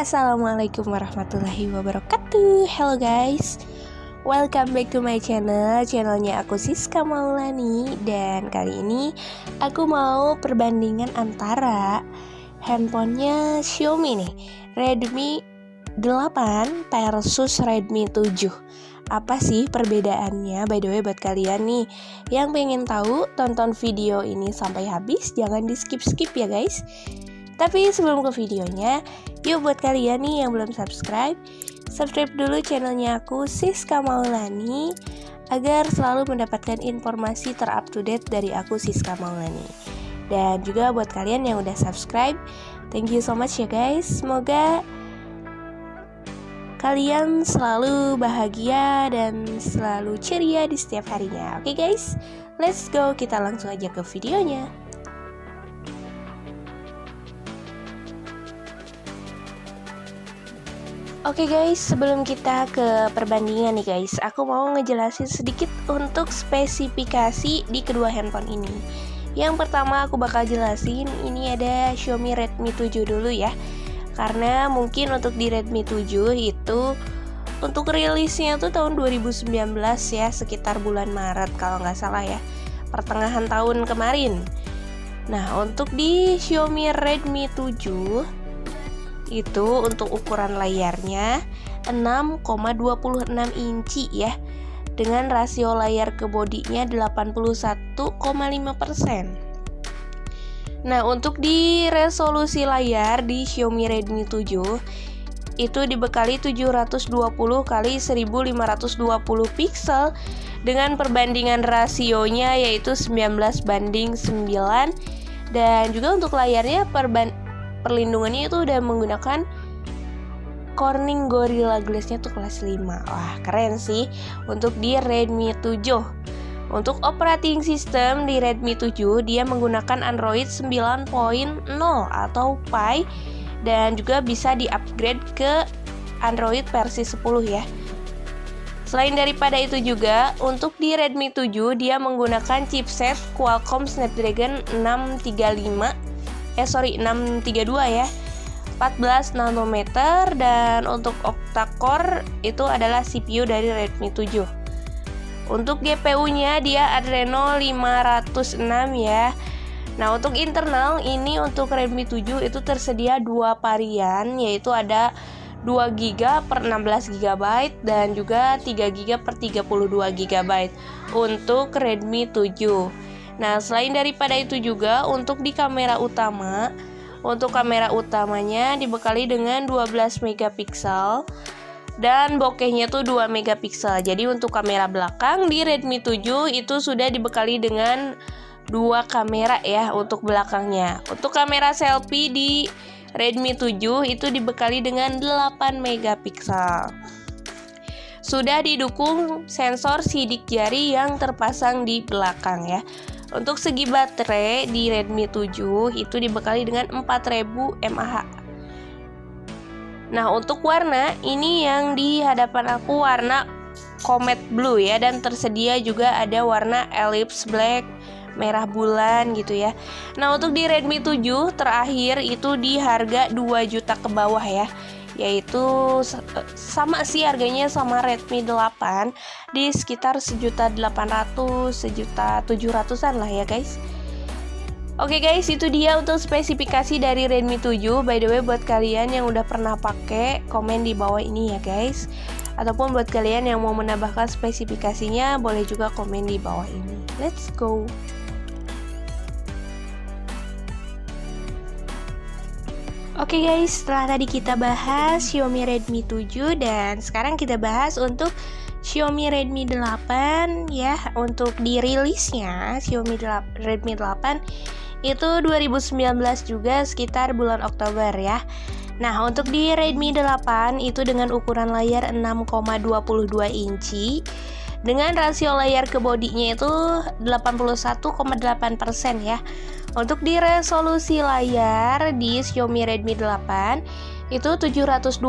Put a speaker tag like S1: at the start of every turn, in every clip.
S1: Assalamualaikum warahmatullahi wabarakatuh. Hello guys, welcome back to my channel. Channelnya aku Siska Maulani. Dan kali ini aku mau perbandingan antara handphonenya Xiaomi nih, Redmi 8 versus Redmi 7. Apa sih perbedaannya? By the way, buat kalian nih yang pengen tahu, tonton video ini sampai habis, jangan di skip-skip ya guys. Tapi sebelum ke videonya, yuk buat kalian nih yang belum subscribe dulu channelnya aku Siska Maulani agar selalu mendapatkan informasi ter-up-to-date dari aku Siska Maulani. Dan juga buat kalian yang udah subscribe, thank you so much ya guys. Semoga kalian selalu bahagia dan selalu ceria di setiap harinya. Oke guys, let's go, kita langsung aja ke videonya. Oke guys, sebelum kita ke perbandingan nih guys, aku mau ngejelasin sedikit untuk spesifikasi di kedua handphone ini. Yang pertama aku bakal jelasin, ini ada Xiaomi Redmi 7 dulu ya. Karena mungkin untuk di Redmi 7 itu untuk rilisnya tuh tahun 2019 ya, sekitar bulan Maret kalau nggak salah ya, pertengahan tahun kemarin. Nah untuk di Xiaomi Redmi 7 itu untuk ukuran layarnya 6,26 inci ya, dengan rasio layar ke bodinya 81,5%. Nah untuk di resolusi layar di Xiaomi Redmi 7 itu dibekali 720 x 1520 pixel dengan perbandingan rasionya yaitu 19:9. Dan juga untuk layarnya perlindungannya itu udah menggunakan Corning Gorilla Glass-nya tuh kelas 5. Wah keren sih untuk di Redmi 7. Untuk operating system di Redmi 7 dia menggunakan Android 9.0 atau Pie, dan juga bisa di-upgrade ke Android versi 10 ya. Selain daripada itu juga untuk di Redmi 7 dia menggunakan chipset Qualcomm Snapdragon 632 ya, 14 nanometer, dan untuk octa-core itu adalah CPU dari Redmi 7. Untuk GPU-nya dia Adreno 506 ya. Nah untuk internal ini untuk Redmi 7 itu tersedia dua varian, yaitu ada 2GB per 16GB dan juga 3GB per 32GB untuk Redmi 7. Nah selain daripada itu juga untuk di kamera utama, untuk kamera utamanya dibekali dengan 12 megapiksel dan bokehnya tuh 2 megapiksel. Jadi untuk kamera belakang di Redmi 7 itu sudah dibekali dengan 2 kamera ya untuk belakangnya. Untuk kamera selfie di Redmi 7 itu dibekali dengan 8 megapiksel. Sudah didukung sensor sidik jari yang terpasang di belakang ya. Untuk segi baterai di Redmi 7 itu dibekali dengan 4000 mAh. Nah untuk warna ini yang di hadapan aku warna Comet Blue ya, dan tersedia juga ada warna Ellipse Black, merah bulan gitu ya. Nah untuk di Redmi 7 terakhir itu di harga 2 juta ke bawah ya, yaitu sama sih harganya sama Redmi 8 di sekitar 1.800.000, 1.700.000-an lah ya guys. Oke guys, itu dia untuk spesifikasi dari Redmi 7. By the way, buat kalian yang udah pernah pakai, komen di bawah ini ya guys. Ataupun buat kalian yang mau menambahkan spesifikasinya, boleh juga komen di bawah ini. Let's go. Oke guys, setelah tadi kita bahas Xiaomi Redmi 7, dan sekarang kita bahas untuk Xiaomi Redmi 8 ya. Untuk dirilisnya Xiaomi Redmi 8 itu 2019 juga sekitar bulan Oktober ya. Nah untuk di Redmi 8 itu dengan ukuran layar 6,22 inci dengan rasio layar ke bodinya itu 81,8% ya. Untuk di resolusi layar di Xiaomi Redmi 8 itu 720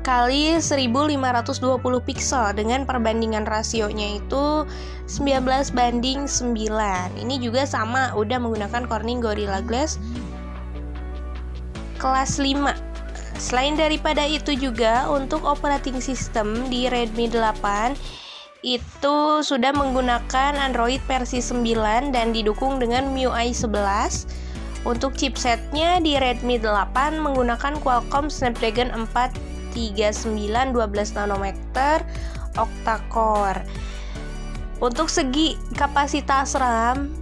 S1: kali 1520 pixel dengan perbandingan rasionya itu 19:9. Ini juga sama, udah menggunakan Corning Gorilla Glass kelas 5. Selain daripada itu juga untuk operating system di Redmi 8 itu sudah menggunakan Android versi 9 dan didukung dengan MIUI 11. Untuk chipsetnya di Redmi 8 menggunakan Qualcomm Snapdragon 439 12 nanometer octa-core. Untuk segi kapasitas RAM,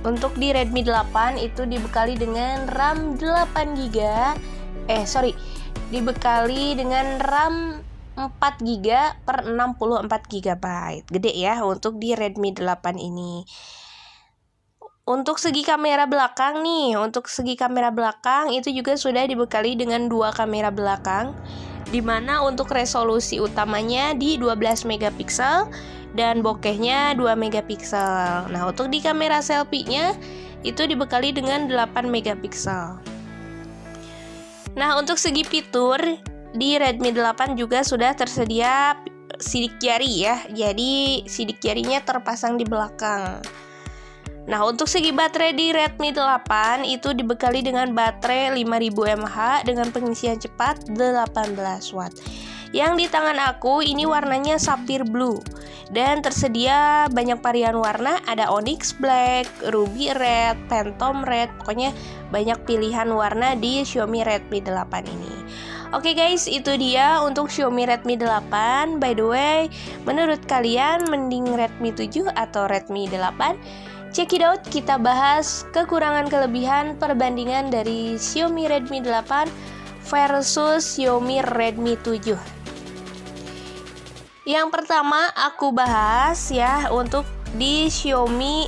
S1: untuk di Redmi 8 itu dibekali dengan RAM 8GB, dibekali dengan RAM 4GB per 64GB. Gede ya untuk di Redmi 8 ini. Untuk segi kamera belakang nih, itu juga sudah dibekali dengan 2 kamera belakang, dimana untuk resolusi utamanya di 12 megapiksel dan bokehnya 2 megapiksel. Nah, untuk di kamera selfie-nya itu dibekali dengan 8 megapiksel. Nah, untuk segi fitur di Redmi 8 juga sudah tersedia sidik jari ya. Jadi sidik jarinya terpasang di belakang. Nah, untuk segi baterai di Redmi 8 itu dibekali dengan baterai 5000 mAh dengan pengisian cepat 18 watt. Yang di tangan aku ini warnanya Sapphire Blue dan tersedia banyak varian warna, ada Onyx Black, Ruby Red, Phantom Red, pokoknya banyak pilihan warna di Xiaomi Redmi 8 ini. Oke guys, itu dia untuk Xiaomi Redmi 8. By the way, menurut kalian mending Redmi 7 atau Redmi 8? Check it out, kita bahas kekurangan kelebihan perbandingan dari Xiaomi Redmi 8 versus Xiaomi Redmi 7. Yang pertama aku bahas ya untuk di Xiaomi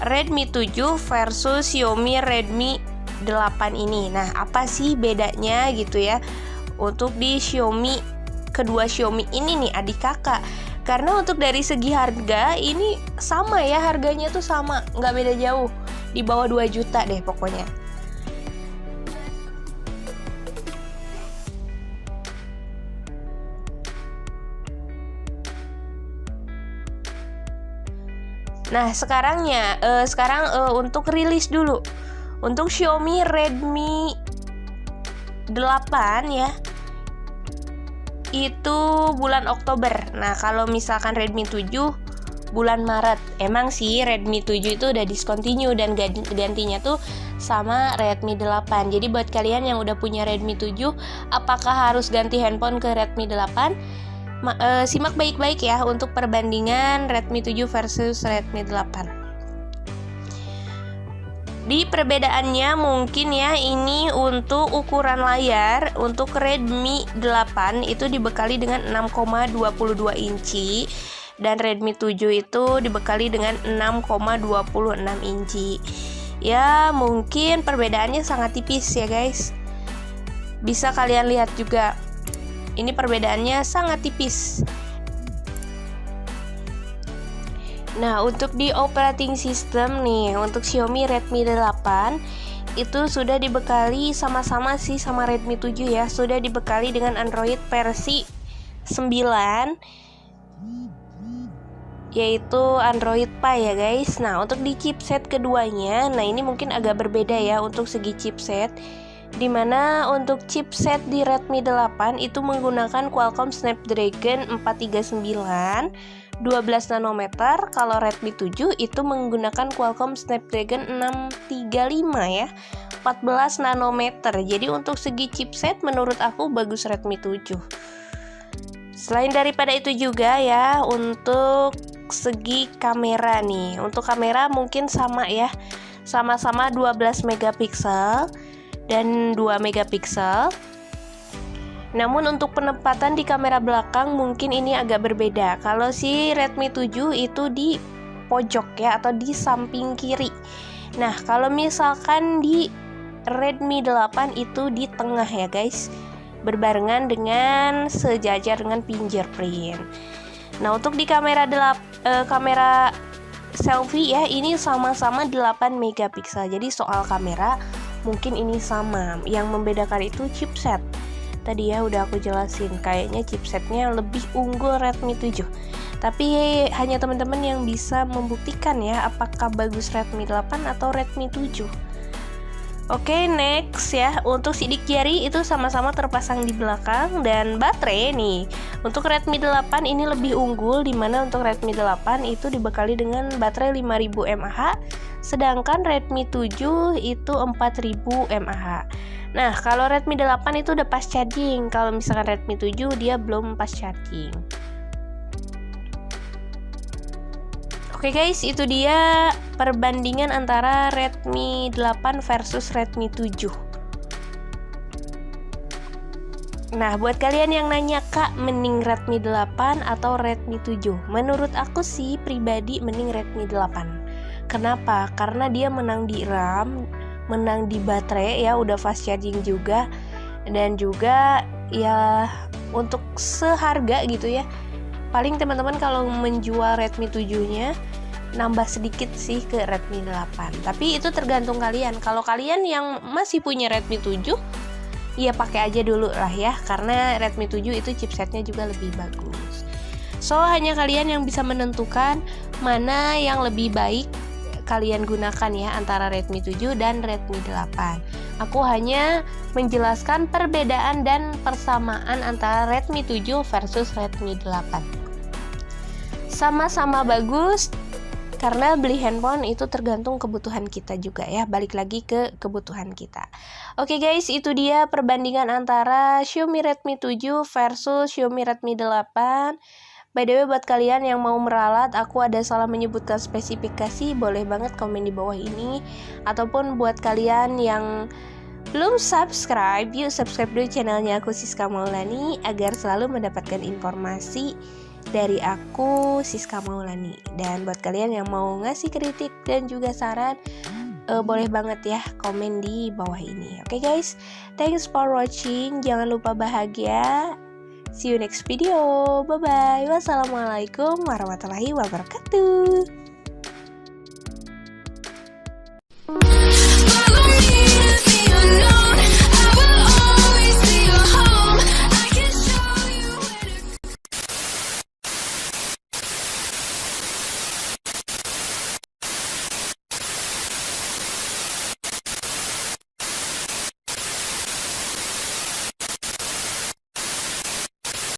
S1: Redmi 7 versus Xiaomi Redmi 8 ini. Nah, apa sih bedanya gitu ya untuk di kedua Xiaomi ini nih adik kakak? Karena untuk dari segi harga ini sama ya, harganya tuh sama, nggak beda jauh, di bawah 2 juta deh pokoknya. Nah, sekarang untuk rilis dulu. Untuk Xiaomi Redmi 8 ya, itu bulan Oktober. Nah, kalau misalkan Redmi 7 bulan Maret. Emang sih Redmi 7 itu udah discontinue dan gantinya tuh sama Redmi 8. Jadi buat kalian yang udah punya Redmi 7, apakah harus ganti handphone ke Redmi 8? Simak baik-baik ya untuk perbandingan Redmi 7 versus Redmi 8. Di perbedaannya mungkin ya, ini untuk ukuran layar. Untuk Redmi 8 itu dibekali dengan 6,22 inci dan Redmi 7 itu dibekali dengan 6,26 inci. Ya, mungkin perbedaannya sangat tipis ya guys. Bisa kalian lihat juga. Ini perbedaannya sangat tipis. Nah, untuk di operating system nih, untuk Xiaomi Redmi 8 itu sudah dibekali sama-sama sih sama Redmi 7 ya, sudah dibekali dengan Android versi 9, yaitu Android Pie ya guys. Nah, untuk di chipset keduanya, nah ini mungkin agak berbeda ya untuk segi chipset, dimana untuk chipset di Redmi 8 itu menggunakan Qualcomm Snapdragon 439 12 nanometer. Kalau Redmi 7 itu menggunakan Qualcomm Snapdragon 635 ya, 14 nanometer. Jadi untuk segi chipset menurut aku bagus Redmi 7. Selain daripada itu juga ya, untuk segi kamera nih, untuk kamera mungkin sama ya, sama-sama 12 megapiksel dan 2 megapiksel. Namun untuk penempatan di kamera belakang mungkin ini agak berbeda. Kalau si Redmi 7 itu di pojok ya, atau di samping kiri. Nah, kalau misalkan di Redmi 8 itu di tengah ya guys, berbarengan dengan sejajar dengan fingerprint. Nah, untuk di kamera selfie ya, ini sama-sama 8 megapiksel. Jadi soal kamera mungkin ini sama. Yang membedakan itu chipset. Tadi ya udah aku jelasin, kayaknya chipsetnya lebih unggul Redmi 7. Tapi hanya teman-teman yang bisa membuktikan ya apakah bagus Redmi 8 atau Redmi 7. Oke, next ya. Untuk sidik jari itu sama-sama terpasang di belakang. Dan baterai nih, untuk Redmi 8 ini lebih unggul, dimana untuk Redmi 8 itu dibekali dengan baterai 5000 mAh, sedangkan Redmi 7 itu 4000 mAh. Nah, kalau Redmi 8 itu udah fast charging. Kalau misalkan Redmi 7 dia belum fast charging. Oke guys, itu dia perbandingan antara Redmi 8 versus Redmi 7. Nah, buat kalian yang nanya, Kak, mending Redmi 8 atau Redmi 7? Menurut aku sih pribadi mending Redmi 8. Kenapa? Karena dia menang di RAM, menang di baterai ya, udah fast charging juga. Dan juga ya untuk seharga gitu ya. Paling teman-teman kalau menjual Redmi 7-nya nambah sedikit sih ke Redmi 8. Tapi itu tergantung kalian. Kalau kalian yang masih punya Redmi 7, ya pakai aja dulu lah ya, karena Redmi 7 itu chipsetnya juga lebih bagus. So, hanya kalian yang bisa menentukan mana yang lebih baik kalian gunakan ya, antara Redmi 7 dan Redmi 8. Aku hanya menjelaskan perbedaan dan persamaan antara Redmi 7 versus Redmi 8. Sama-sama bagus, karena beli handphone itu tergantung kebutuhan kita juga ya. Balik lagi ke kebutuhan kita. Oke guys, itu dia perbandingan antara Xiaomi Redmi 7 versus Xiaomi Redmi 8. By the way, buat kalian yang mau meralat, aku ada salah menyebutkan spesifikasi, boleh banget komen di bawah ini. Ataupun buat kalian yang belum subscribe, yuk subscribe dulu channelnya aku, Siska Maulani, agar selalu mendapatkan informasi dari aku, Siska Maulani. Dan buat kalian yang mau ngasih kritik dan juga saran, boleh banget ya komen di bawah ini. Oke guys, thanks for watching. Jangan lupa bahagia. See you next video. Bye bye. Wassalamualaikum warahmatullahi wabarakatuh.